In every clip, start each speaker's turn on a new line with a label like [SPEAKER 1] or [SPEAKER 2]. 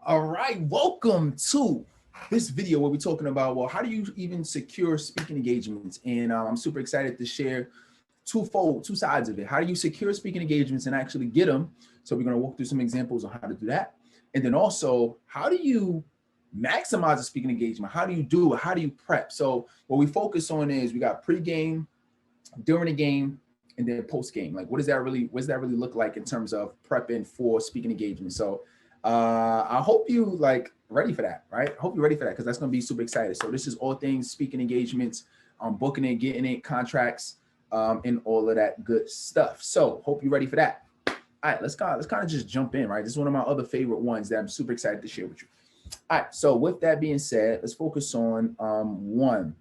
[SPEAKER 1] All right, welcome to this video where we're talking about, well, how do you even secure speaking engagements? And I'm super excited to share two sides of it. How do you secure speaking engagements and actually get them? So we're gonna walk through some examples on how to do that. And then also, how do you maximize a speaking engagement? How do you do it? How do you prep? So what we focus on is we got pre-game, during the game, and then post-game. Like what does that really look like in terms of prepping for speaking engagement? So I hope you ready for that, right? I hope you're ready for that because that's going to be super excited. So this is all things speaking engagements, booking it, getting it, contracts, and all of that good stuff. So hope you're ready for that. All right, let's kind of just jump in, right? This is one of my other favorite ones that I'm super excited to share with you. All right, so with that being said, let's focus on when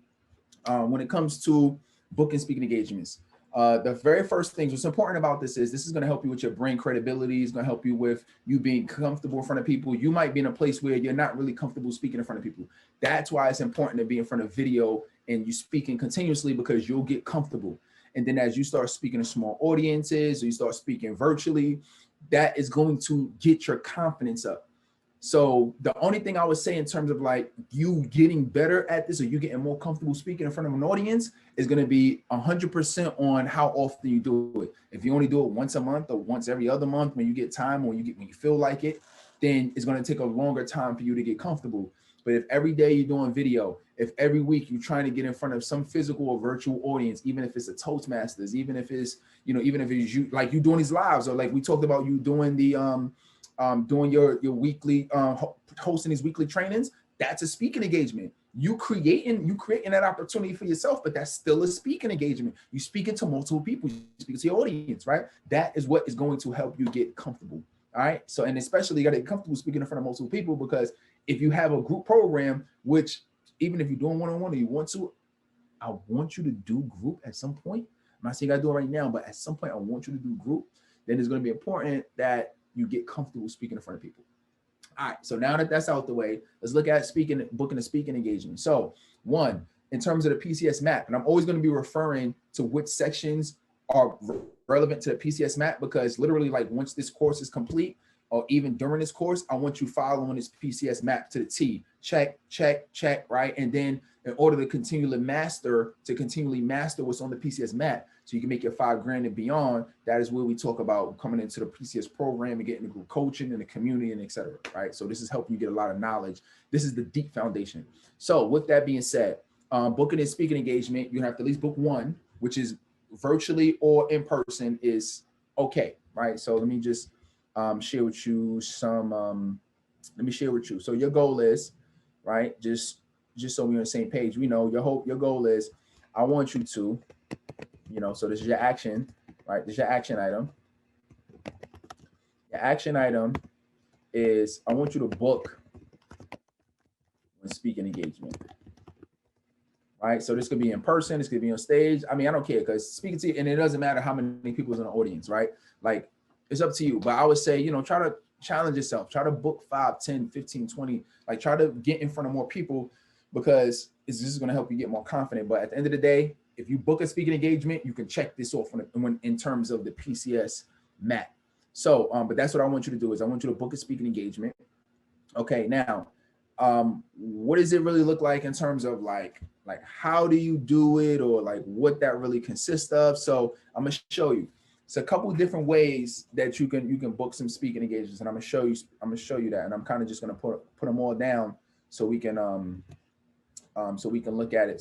[SPEAKER 1] it comes to booking speaking engagements. The very first things, what's important about this is going to help you with your brand credibility. It's going to help you with you being comfortable in front of people. You might be in a place where you're not really comfortable speaking in front of people. That's why it's important to be in front of video and you speaking continuously because you'll get comfortable. And then as you start speaking to small audiences or you start speaking virtually, that is going to get your confidence up. So the only thing I would say in terms of like you getting better at this or you getting more comfortable speaking in front of an audience is going to be 100% on how often you do it. If you only do it once a month or once every other month when you get time or when you feel like it, then it's going to take a longer time for you to get comfortable. But if every day you're doing video, if every week you're trying to get in front of some physical or virtual audience, even if it's a Toastmasters, even if it's you, like you doing these lives or like we talked about you doing the doing your weekly hosting these weekly trainings, that's a speaking engagement. You creating that opportunity for yourself, but that's still a speaking engagement. You speaking to multiple people, you speaking to your audience, right? That is what is going to help you get comfortable. All right. So, and especially you got to get comfortable speaking in front of multiple people because if you have a group program, which even if you're doing one-on-one or you want to, I want you to do group at some point. I'm not saying you got to do it right now, but at some point I want you to do group. Then it's going to be important that you get comfortable speaking in front of people. All right, so now that that's out the way, let's look at booking a speaking engagement. So one, in terms of the PCS map, and I'm always going to be referring to which sections are relevant to the PCS map because literally like once this course is complete or even during this course, I want you following this PCS map to the T. Check, check, check, right? And then in order to continually master what's on the PCS map, so you can make your $5,000 and beyond. That is where we talk about coming into the PCS program and getting the group coaching and the community and et cetera, right? So this is helping you get a lot of knowledge. This is the deep foundation. So with that being said, booking a speaking engagement, you have to at least book one, which is virtually or in person is okay, right? So let me just share with you some, So your goal is, right? Just so we're on the same page, we know your goal is, I want you to, so this is your action, right? This is your action item. Your action item is I want you to book a speaking engagement, right? So this could be in person, this could be on stage. I mean, I don't care because speaking to you, and it doesn't matter how many people is in the audience, right? Like it's up to you. But I would say, try to challenge yourself, try to book 5, 10, 15, 20, like try to get in front of more people because it's just going to help you get more confident. But at the end of the day, if you book a speaking engagement, you can check this off in terms of the PCS map. So, but that's what I want you to do is I want you to book a speaking engagement. Okay, now, what does it really look like in terms of like how do you do it or like what that really consists of? So I'm gonna show you. It's a couple of different ways that you can book some speaking engagements, and I'm gonna show you that, and I'm kind of just gonna put them all down so we can look at it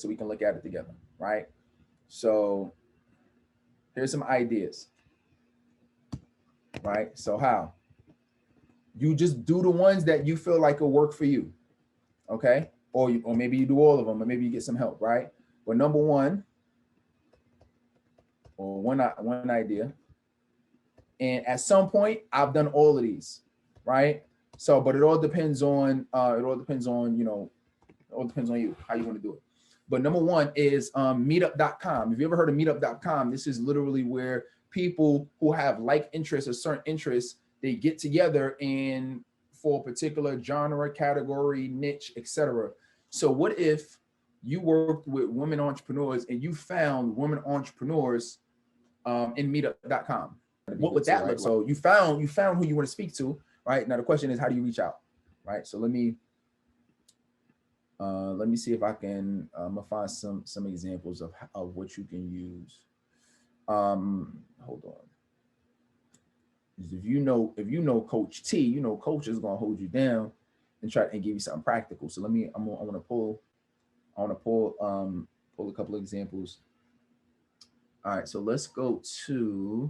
[SPEAKER 1] together, right? So here's some ideas, right? So how you just do the ones that you feel like will work for you, okay? Or maybe you do all of them, or maybe you get some help, right? But number one, or one idea, and at some point I've done all of these, right? So, but it all depends on you, how you want to do it. But number one is meetup.com. Have you ever heard of meetup.com? This is literally where people who have like interests or certain interests, they get together and for a particular genre, category, niche, etc. So what if you worked with women entrepreneurs and you found women entrepreneurs in meetup.com? What would that look like? So you found who you want to speak to, right? Now the question is, how do you reach out? right? So let me see if I can, I'm gonna find some examples of what you can use. Hold on. If you know Coach T, you know Coach is gonna hold you down and try and give you something practical. So I want to pull pull a couple of examples. All right, so let's go to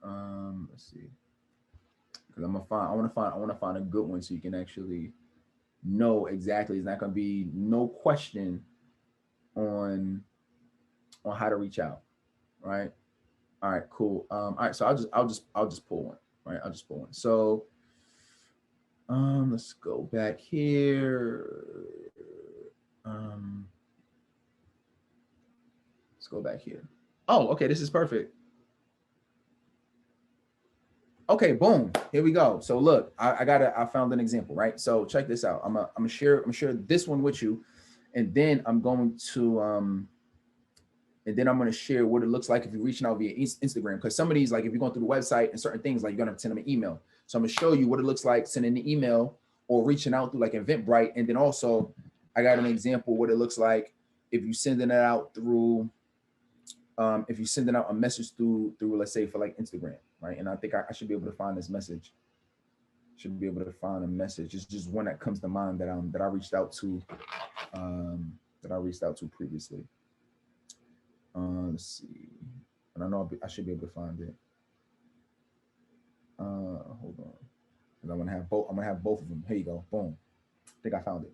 [SPEAKER 1] let's see, because I want to find a good one so you can actually know exactly. It's not gonna be no question on how to reach out, right? All right, cool. All right, so I'll just pull one, right? I'll just pull one. So let's go back here. Let's go back here. Oh, okay, this is perfect. Okay, boom. Here we go. So look, I found an example, right? So check this out. I'm gonna share this one with you, and then I'm going to share what it looks like if you're reaching out via Instagram. Because some of these, like if you're going through the website and certain things, like you're gonna have to send them an email. So I'm gonna show you what it looks like sending an email or reaching out through like Eventbrite. And then also I got an example what it looks like if you sending it out through, if you're sending out a message through let's say for like Instagram, right? And I think I should be able to find this message. Should be able to find a message. It's just one that comes to mind that I reached out to previously. Let's see, and I know I should be able to find it. Hold on, because I'm gonna have both of them. Here you go. Boom. I think I found it.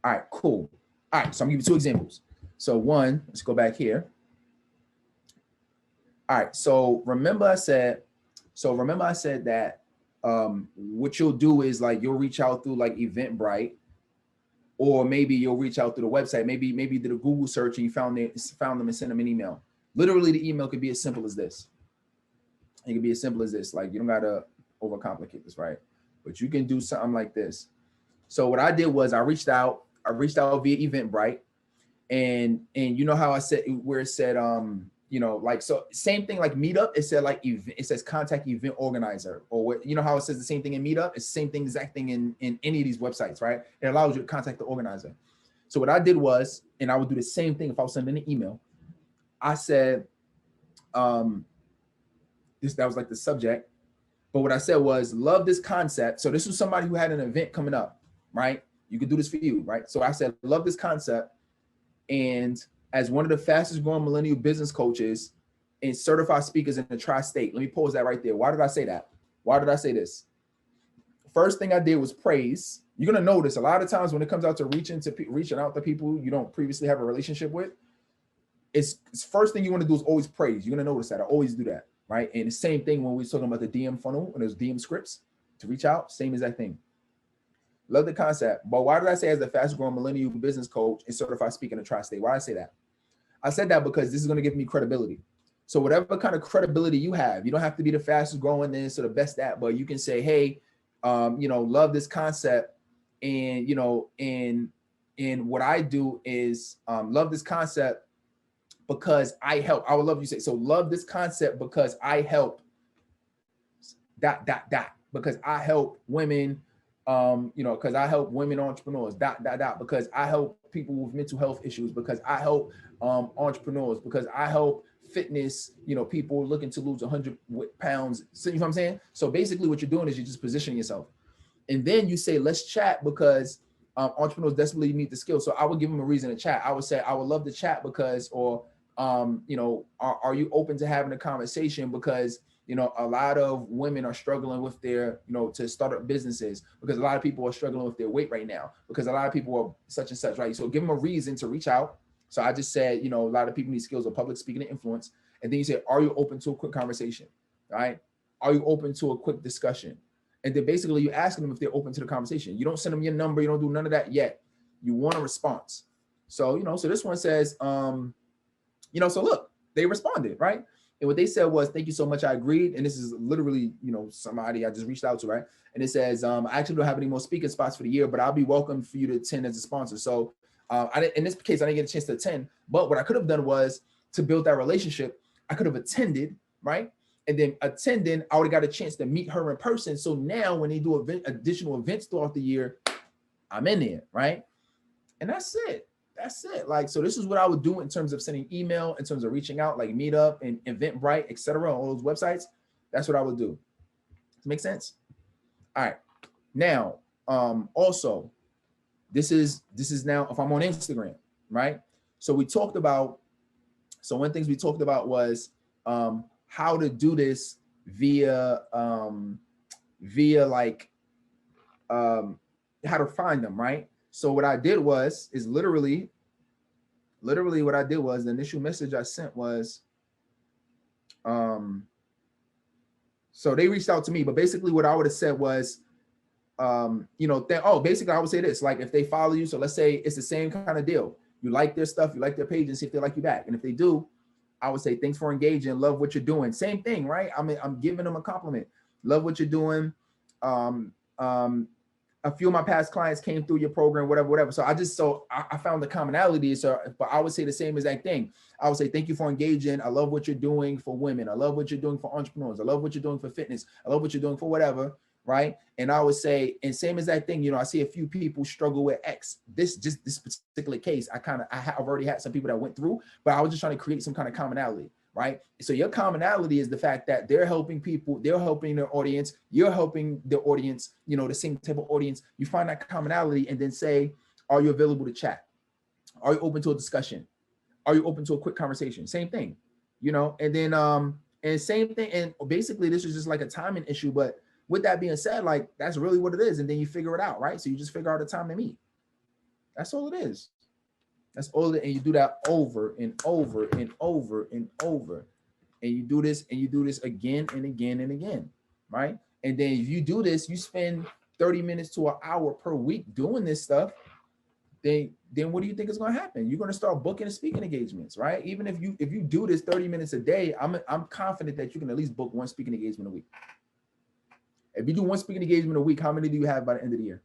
[SPEAKER 1] All right, cool. All right, so I'm gonna give you two examples. So one, let's go back here. All right, so remember I said that what you'll do is like you'll reach out through like Eventbrite, or maybe you'll reach out through the website. Maybe you did a Google search and you found them and sent them an email. Literally, the email could be as simple as this. It could be as simple as this. Like you don't gotta overcomplicate this, right? But you can do something like this. So what I did was I reached out via Eventbrite, and you know how I said where it said you know, like, so same thing like Meetup, it said like it says contact event organizer, or what, you know how it says the same thing in Meetup? It's the same thing, exact thing in any of these websites, right? It allows you to contact the organizer. So what I did was, and I would do the same thing if I was sending an email, I said, that was like the subject. But what I said was, love this concept. So this was somebody who had an event coming up, right? You could do this for you, right? So I said, love this concept. And as one of the fastest growing millennial business coaches and certified speakers in the tri-state. Let me pause that right there. Why did I say that? Why did I say this? First thing I did was praise. You're going to notice a lot of times when it comes out to reaching out to people you don't previously have a relationship with, it's first thing you want to do is always praise. You're going to notice that. I always do that, right? And the same thing when we're talking about the DM funnel, when there's DM scripts to reach out, same exact thing. Love the concept. But why did I say as the fastest growing millennial business coach and certified speaker in the tri-state? Why did I say that? I said that because this is going to give me credibility. So whatever kind of credibility you have, you don't have to be the fastest growing this or the best at, but you can say, hey, you know, love this concept. And, you know, and what I do is love this concept because I help. I would love you to say, so love this concept because I help ... because I help women, you know, because I help women entrepreneurs, ... because I help people with mental health issues, because I help entrepreneurs, because I help fitness, you know, people looking to lose 100 pounds. So you know what I'm saying? So basically what you're doing is you're just positioning yourself. And then you say, let's chat because entrepreneurs desperately need the skills. So I would give them a reason to chat. I would say, I would love to chat because, or, you know, are you open to having a conversation? Because, you know, a lot of women are struggling with their, you know, to start up businesses, because a lot of people are struggling with their weight right now, because a lot of people are such and such, right? So give them a reason to reach out. So I just said, you know, a lot of people need skills of public speaking and influence. And then you say, are you open to a quick conversation? Right? Are you open to a quick discussion? And then basically you're asking them if they're open to the conversation. You don't send them your number. You don't do none of that yet. You want a response. So, you know, so this one says, you know, so look, they responded, right? And what they said was, thank you so much. I agreed. And this is literally, you know, somebody I just reached out to, right? And it says, I actually don't have any more speaking spots for the year, but I'll be welcome for you to attend as a sponsor. So in this case, I didn't get a chance to attend, but what I could have done was to build that relationship. I could have attended, right? And then attending, I would have got a chance to meet her in person. So now when they do additional events throughout the year, I'm in there, right? And that's it. That's it. Like, so this is what I would do in terms of sending email, in terms of reaching out, like Meetup and Eventbrite, etc. all those websites. That's what I would do. Does it make sense? All right. Now, also, this is now if I'm on Instagram, right? So we talked about, so one of the things we talked about was how to do this via like how to find them, right? So what I did was literally what I did was the initial message I sent was so they reached out to me, but basically what I would have said was basically I would say this, like if they follow you, so let's say it's the same kind of deal. You like their stuff, you like their page, and see if they like you back. And if they do, I would say, thanks for engaging, love what you're doing. Same thing, right? I mean, I'm giving them a compliment. Love what you're doing. A few of my past clients came through your program, whatever. So I found the commonality. So, but I would say the same exact thing. I would say, thank you for engaging. I love what you're doing for women. I love what you're doing for entrepreneurs. I love what you're doing for fitness. I love what you're doing for whatever. Right. And I would say, and same as that thing, I see a few people struggle with X. This particular case, I've already had some people that went through, but I was just trying to create some kind of commonality. Right. So your commonality is the fact that they're helping people, they're helping their audience, you're helping the audience, the same type of audience. You find that commonality and then say, are you available to chat? Are you open to a discussion? Are you open to a quick conversation? Same thing, and then and same thing. And basically this is just like a timing issue, but with that being said, like that's really what it is. And then you figure it out, right? So you just figure out a time to meet. That's all it is. That's all it is. And you do that over and over and over and over. And you do this again and again and again, right? And then if you do this, you spend 30 minutes to an hour per week doing this stuff, then what do you think is going to happen? You're going to start booking and speaking engagements, right? Even if you do this 30 minutes a day, I'm confident that you can at least book one speaking engagement a week. If you do one speaking engagement a week, how many do you have by the end of the year?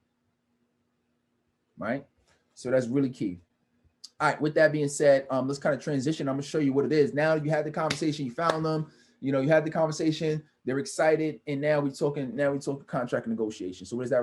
[SPEAKER 1] Right? So that's really key. All right, with that being said, let's kind of transition. I'm gonna show you what it is. Now you had the conversation, you found them, you had the conversation, they're excited, and now we're talking contract negotiation. So what does that